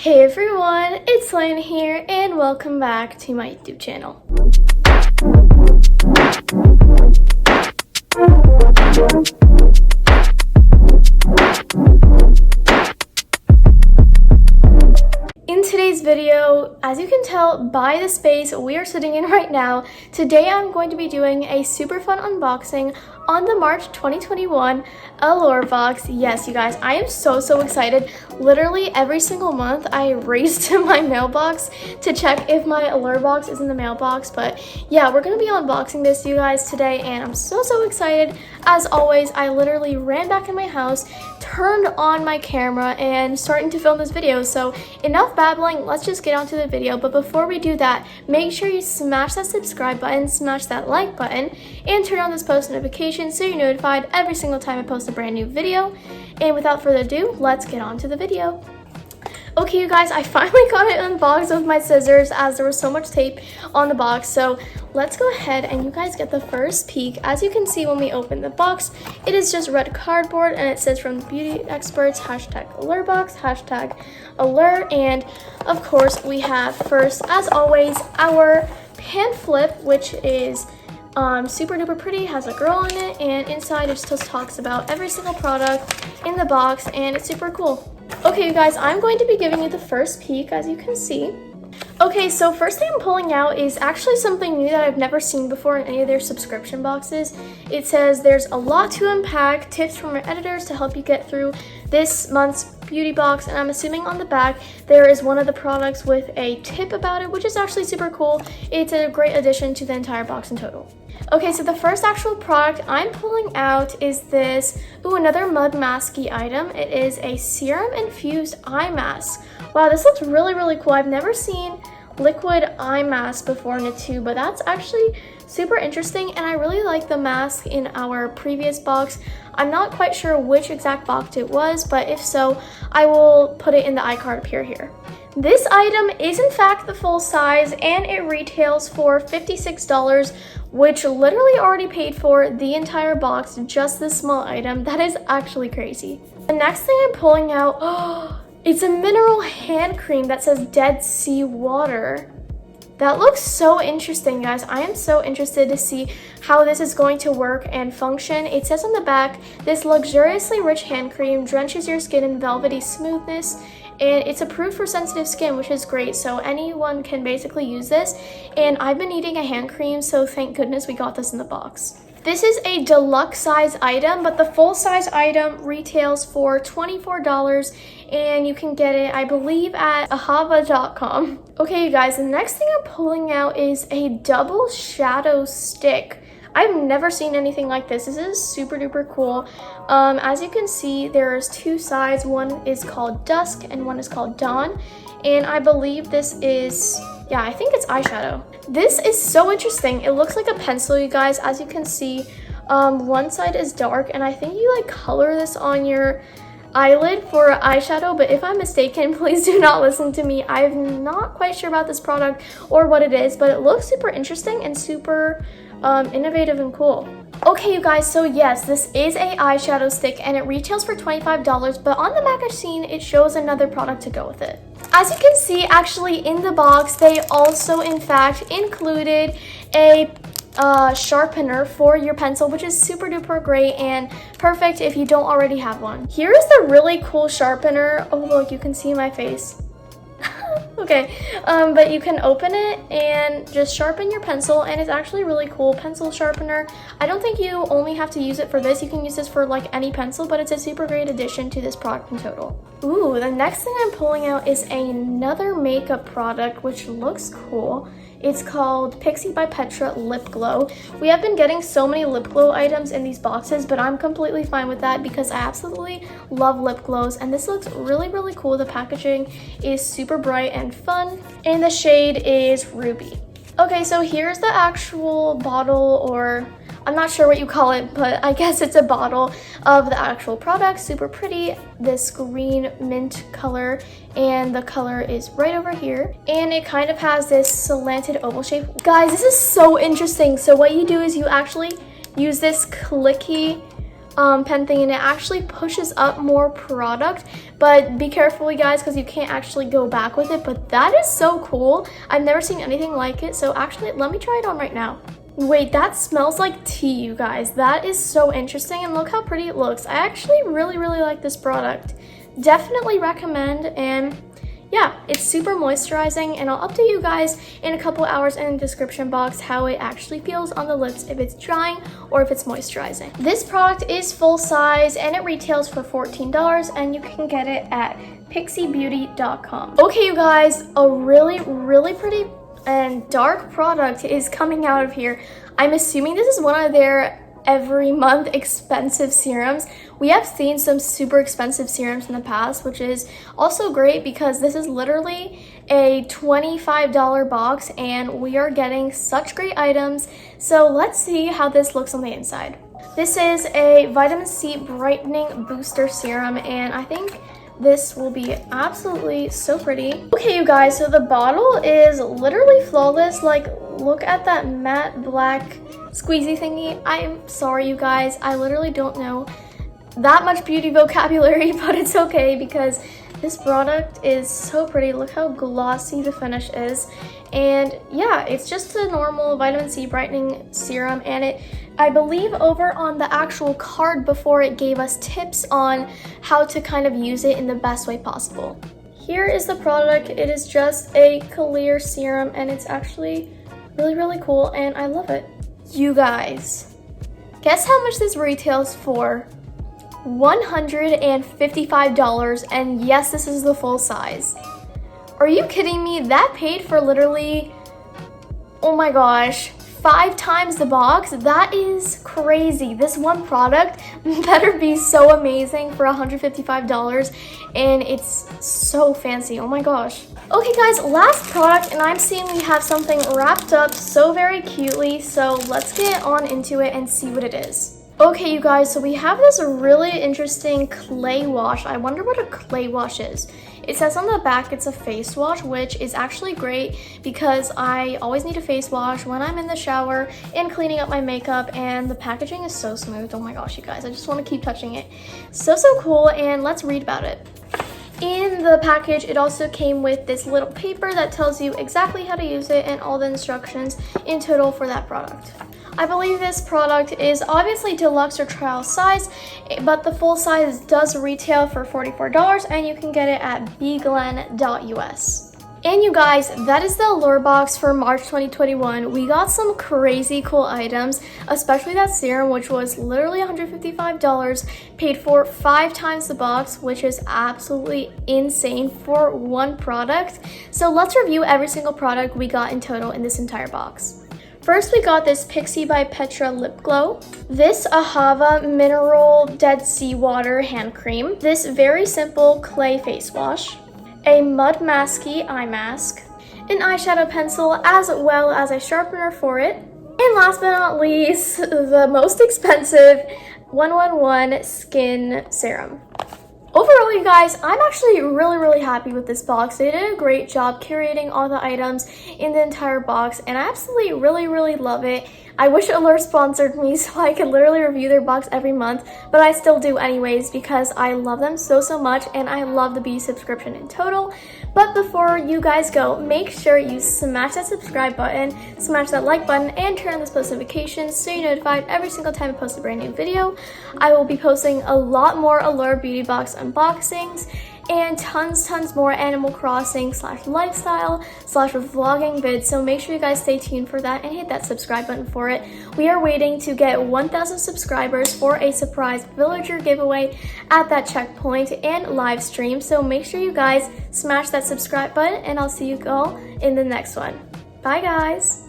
Hey everyone, it's Helena here and welcome back to my YouTube channel. In today's video, as you can tell by the space we are sitting in right now, today I'm going to be doing a super fun unboxing on the March 2021 Allure box. Yes, you guys, I am so excited. Literally every single month I race to my mailbox to check if my Allure box is in the mailbox. But yeah, we're gonna be unboxing this, you guys, today, and I'm so excited. As always, I literally ran back in my house, turned on my camera, and starting to film this video. So enough babbling, let's just get on to the video. But before we do that, make sure you smash that subscribe button, smash that like button, and turn on this post notification so you're notified every single time I post a brand new video. And without further ado, let's get on to the video. Okay, you guys, I finally got it unboxed with my scissors as there was so much tape on the box. So let's go ahead and you guys get the first peek. As you can see when we open the box, it is just red cardboard and it says from beauty experts, #AllureBox, #Allure. And of course we have first, as always, our pan flip, which is super duper pretty, has a girl on it, and inside it just talks about every single product in the box, and it's super cool. Okay, you guys, I'm going to be giving you the first peek, as you can see. Okay, so first thing I'm pulling out is actually something new that I've never seen before in any of their subscription boxes. It says there's a lot to unpack, tips from our editors to help you get through this month's beauty box, and I'm assuming on the back there is one of the products with a tip about it, which is actually super cool. It's a great addition to the entire box in total. Okay, so the first actual product I'm pulling out is this, another mud masky item. It is a Serum Infused eye mask. Wow, this looks really cool. I've never seen liquid eye mask before in a tube, but that's actually super interesting, and I really like the mask in our previous box. I'm not quite sure which exact box it was, but if so, I will put it in the iCard up here. This item is in fact the full size, and it retails for $56, which literally already paid for the entire box, just this small item. That is actually crazy. The next thing I'm pulling out, it's a mineral hand cream that says Dead Sea Water. That looks so interesting, guys. I am so interested to see how this is going to work and function. It says on the back, this luxuriously rich hand cream drenches your skin in velvety smoothness, and it's approved for sensitive skin, which is great. So anyone can basically use this, and I've been needing a hand cream, so thank goodness we got this in the box. This is a deluxe size item, but the full size item retails for $24, and you can get it, I believe, at ahava.com. Okay, you guys, the next thing I'm pulling out is a double shadow stick. I've never seen anything like this. This is super duper cool. As you can see, there's two sides. One is called Dusk and one is called Dawn. And I believe this is, yeah, I think it's eyeshadow. This is so interesting. It looks like a pencil, you guys. As you can see, one side is dark, and I think you like color this on your eyelid for eyeshadow, but if I'm mistaken, please do not listen to me. I'm not quite sure about this product or what it is, but it looks super interesting and super innovative and cool. Okay, you guys, so yes, this is a eyeshadow stick and it retails for $25, but on the magazine it shows another product to go with it. As you can see, actually in the box, they also in fact included a sharpener for your pencil, which is super duper great and perfect if you don't already have one. Here is the really cool sharpener. Oh look, you can see my face. Okay, but you can open it and just sharpen your pencil, and it's actually really cool pencil sharpener. I don't think you only have to use it for this. You can use this for like any pencil, but it's a super great addition to this product in total. Ooh, the next thing I'm pulling out is another makeup product, which looks cool. It's called Pixie by Petra Lip Glow. We have been getting so many lip glow items in these boxes, but I'm completely fine with that because I absolutely love lip glows, and this looks really cool. The packaging is super bright and fun, and the shade is Ruby. Okay, so here's the actual bottle, or I'm not sure what you call it, but I guess it's a bottle of the actual product. Super pretty, this green mint color, and the color is right over here. And it kind of has this slanted oval shape. Guys, this is so interesting. So what you do is you actually use this clicky pen thing, and it actually pushes up more product, but be careful you guys because you can't actually go back with it. But that is so cool. I've never seen anything like it, so actually let me try it on right now. Wait, that smells like tea, you guys. That is so interesting, and look how pretty it looks. I actually really like this product. Definitely recommend. And yeah, it's super moisturizing, and I'll update you guys in a couple hours in the description box how it actually feels on the lips, if it's drying or if it's moisturizing. This product is full size and it retails for $14, and you can get it at pixiebeauty.com. Okay, you guys, a really pretty and dark product is coming out of here. I'm assuming this is one of their every month expensive serums. We have seen some super expensive serums in the past, which is also great because this is literally a $25 box and we are getting such great items. So let's see how this looks on the inside. This is a vitamin C brightening booster serum, and I think this will be absolutely so pretty. Okay, you guys, so the bottle is literally flawless. Like, look at that matte black squeezy thingy. I'm sorry, you guys. I literally don't know that much beauty vocabulary, but it's okay because this product is so pretty. Look how glossy the finish is. And yeah, it's just a normal vitamin C brightening serum, and I believe over on the actual card before it gave us tips on how to kind of use it in the best way possible. Here is the product. It is just a clear serum, and it's actually really cool, and I love it. You guys, guess how much this retails for? $155, and yes, this is the full size. Are you kidding me? That paid for literally, oh my gosh, 5 times the box. That is crazy. This one product better be so amazing for $155, and it's so fancy. Oh my gosh. Okay guys, last product, and I'm seeing we have something wrapped up so very cutely, so let's get on into it and see what it is. Okay, you guys, so we have this really interesting clay wash. I wonder what a clay wash is. It says on the back it's a face wash, which is actually great because I always need a face wash when I'm in the shower and cleaning up my makeup, and the packaging is so smooth. Oh my gosh, you guys, I just want to keep touching it. So cool, and let's read about it. In the package, it also came with this little paper that tells you exactly how to use it and all the instructions in total for that product. I believe this product is obviously deluxe or trial size, but the full size does retail for $44, and you can get it at bglen.us. And you guys, that is the Allure box for March 2021. We got some crazy cool items, especially that serum, which was literally $155, paid for 5 times the box, which is absolutely insane for one product. So let's review every single product we got in total in this entire box. First, we got this Pixie by Petra lip glow, this Ahava mineral dead sea water hand cream, this very simple clay face wash, a mud masky eye mask, an eyeshadow pencil, as well as a sharpener for it, and last but not least, the most expensive 111 skin serum. Overall, you guys, I'm actually really happy with this box. They did a great job curating all the items in the entire box, and I absolutely really love it. I wish Allure sponsored me so I could literally review their box every month, but I still do anyways because I love them so much, and I love the beauty subscription in total. But before you guys go, make sure you smash that subscribe button, smash that like button, and turn on those post notifications so you're notified every single time I post a brand new video. I will be posting a lot more Allure beauty box unboxings and tons more Animal Crossing /lifestyle /vlogging vids, so make sure you guys stay tuned for that and hit that subscribe button for it. We are waiting to get 1,000 subscribers for a surprise villager giveaway at that checkpoint and live stream, so make sure you guys smash that subscribe button, and I'll see you all in the next one. Bye guys!